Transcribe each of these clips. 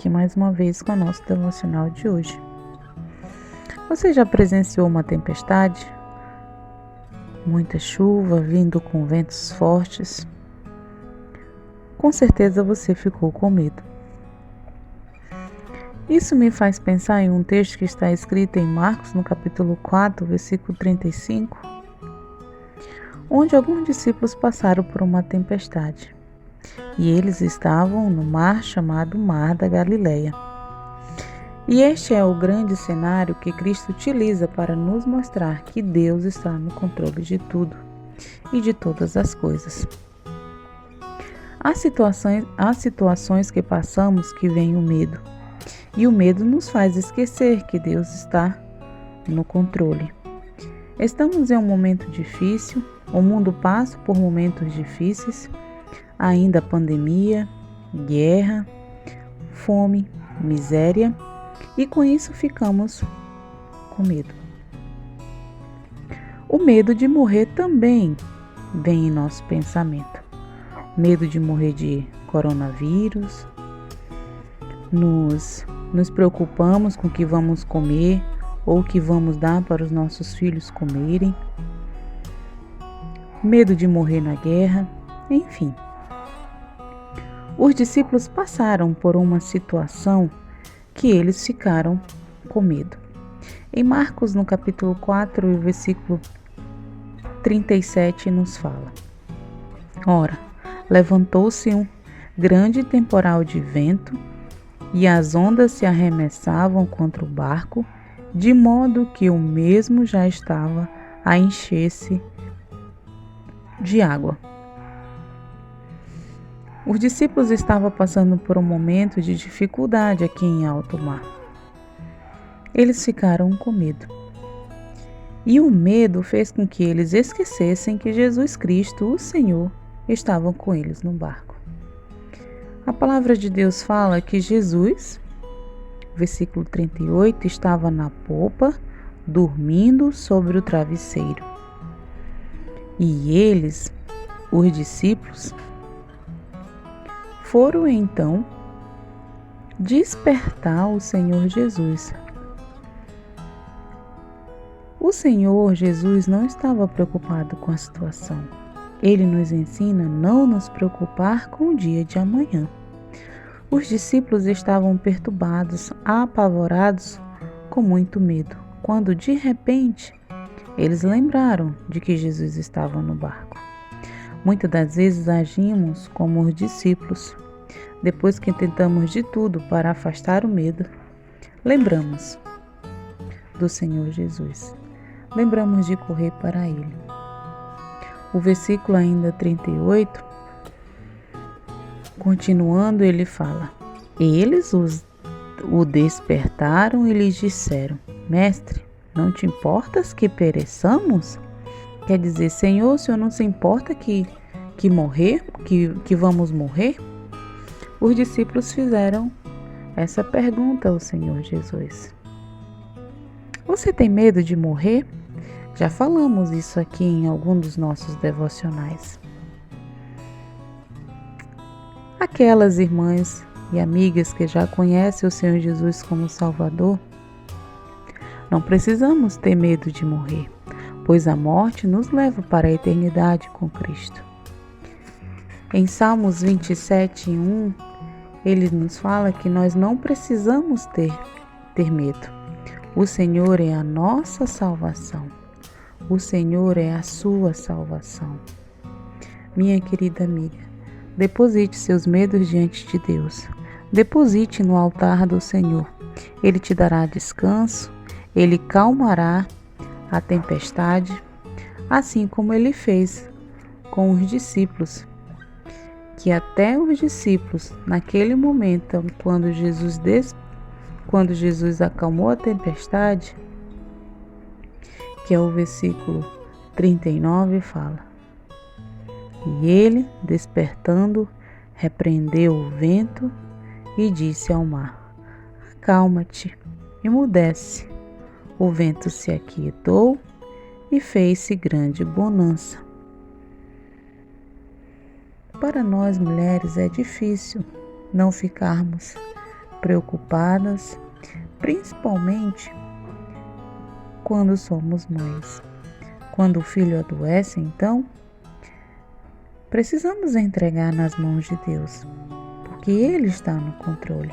aqui mais uma vez com o nosso devocional de hoje. Você já presenciou uma tempestade? Muita chuva vindo com ventos fortes? Com certeza você ficou com medo. Isso me faz pensar em um texto que está escrito em Marcos, no capítulo 4, versículo 35, onde alguns discípulos passaram por uma tempestade. E eles estavam no mar chamado Mar da Galileia. E este é o grande cenário que Cristo utiliza para nos mostrar que Deus está no controle de tudo e de todas as coisas. Há situações que passamos que vem o medo. E o medo nos faz esquecer que Deus está no controle. Estamos em um momento difícil, o mundo passa por momentos difíceis, ainda pandemia, guerra, fome, miséria, e com isso ficamos com medo. O medo de morrer também vem em nosso pensamento. Medo de morrer de coronavírus, nos preocupamos com o que vamos comer ou o que vamos dar para os nossos filhos comerem. Medo de morrer na guerra, enfim. Os discípulos passaram por uma situação que eles ficaram com medo. Em Marcos, no capítulo 4, versículo 37, nos fala: Ora, levantou-se um grande temporal de vento, e as ondas se arremessavam contra o barco, de modo que o mesmo já estava a encher-se de água. Os discípulos estavam passando por um momento de dificuldade aqui em alto mar. Eles ficaram com medo. E o medo fez com que eles esquecessem que Jesus Cristo, o Senhor, estava com eles no barco. A palavra de Deus fala que Jesus, versículo 38, estava na popa, dormindo sobre o travesseiro. E eles, os discípulos, foram então despertar o Senhor Jesus. O Senhor Jesus não estava preocupado com a situação. Ele nos ensina a não nos preocupar com o dia de amanhã. Os discípulos estavam perturbados, apavorados, com muito medo, quando de repente eles lembraram de que Jesus estava no barco. Muitas das vezes agimos como os discípulos. Depois que tentamos de tudo para afastar o medo, lembramos do Senhor Jesus. Lembramos de correr para Ele. O versículo ainda 38, continuando, ele fala: Eles o despertaram e lhes disseram: Mestre, não te importas que pereçamos? Quer dizer, Senhor, o Senhor não se importa que vamos morrer? Os discípulos fizeram essa pergunta ao Senhor Jesus. Você tem medo de morrer? Já falamos isso aqui em algum dos nossos devocionais. Aquelas irmãs e amigas que já conhecem o Senhor Jesus como Salvador, não precisamos ter medo de morrer, pois a morte nos leva para a eternidade com Cristo. Em Salmos 27:1, ele nos fala que nós não precisamos ter medo. O Senhor é a nossa salvação. O Senhor é a sua salvação. Minha querida amiga, deposite seus medos diante de Deus. Deposite no altar do Senhor. Ele te dará descanso, Ele calmará a tempestade, assim como Ele fez com os discípulos. Que até os discípulos, naquele momento, quando Jesus acalmou a tempestade, que é o versículo 39, fala: E ele, despertando, repreendeu o vento e disse ao mar: Acalma-te, emudece. O vento se aquietou e fez-se grande bonança. Para nós mulheres é difícil não ficarmos preocupadas, principalmente quando somos mães. Quando o filho adoece, então, precisamos entregar nas mãos de Deus, porque Ele está no controle.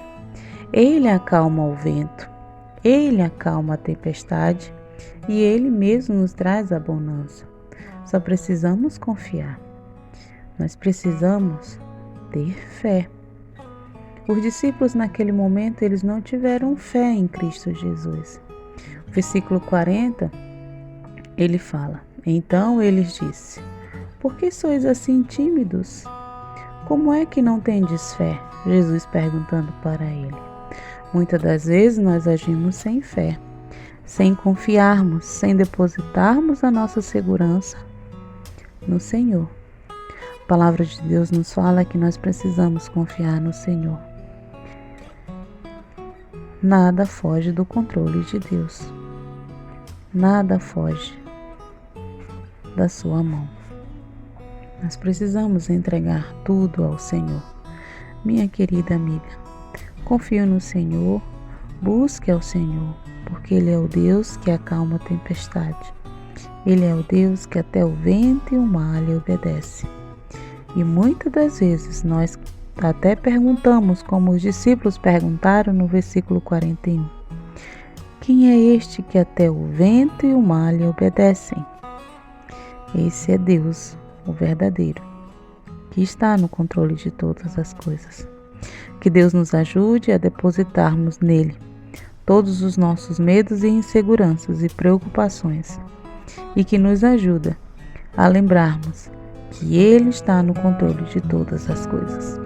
Ele acalma o vento, Ele acalma a tempestade e Ele mesmo nos traz a bonança. Só precisamos confiar. Nós precisamos ter fé. Os discípulos naquele momento, eles não tiveram fé em Cristo Jesus. O versículo 40, ele fala: Então ele disse: Por que sois assim tímidos? Como é que não tendes fé? Jesus perguntando para ele. Muitas das vezes nós agimos sem fé, sem confiarmos, sem depositarmos a nossa segurança no Senhor. A palavra de Deus nos fala que nós precisamos confiar no Senhor. Nada foge do controle de Deus. Nada foge da sua mão. Nós precisamos entregar tudo ao Senhor. Minha querida amiga, confie no Senhor, busque ao Senhor, porque Ele é o Deus que acalma a tempestade. Ele é o Deus que até o vento e o mar lhe obedece. E muitas das vezes nós até perguntamos, como os discípulos perguntaram no versículo 41. Quem é este que até o vento e o mar lhe obedecem? Esse é Deus, o verdadeiro, que está no controle de todas as coisas. Que Deus nos ajude a depositarmos nele todos os nossos medos e inseguranças e preocupações, e que nos ajude a lembrarmos que Ele está no controle de todas as coisas.